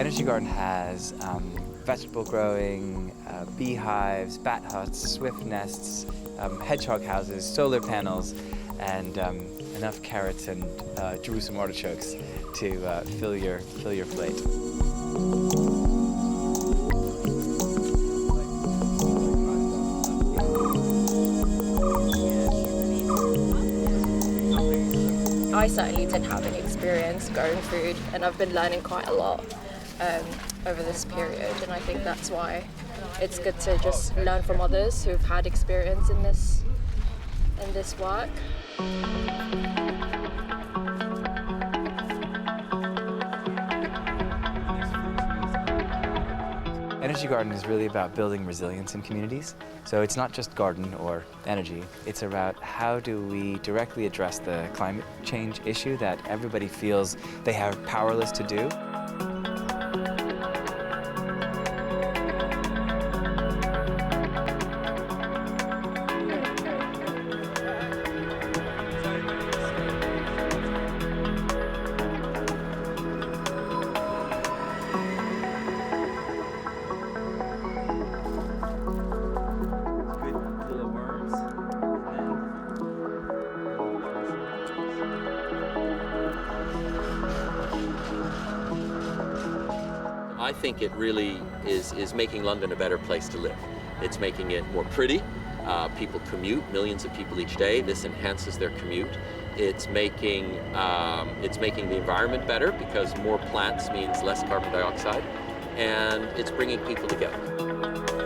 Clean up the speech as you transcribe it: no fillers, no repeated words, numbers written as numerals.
Energy Garden has vegetable growing, beehives, bat huts, swift nests, hedgehog houses, solar panels, and enough carrots and Jerusalem artichokes to fill your plate. I certainly didn't have any experience growing food, and I've been learning quite a lot over this period, and I think that's why it's good to just learn from others who've had experience in this work. Energy Garden is really about building resilience in communities. So it's not just garden or energy, it's about how do we directly address the climate change issue that everybody feels they are powerless to do. I think it really is making London a better place to live. It's making it more pretty. People commute, millions of people each day. This enhances their commute. It's making the environment better because more plants means less carbon dioxide, and it's bringing people together.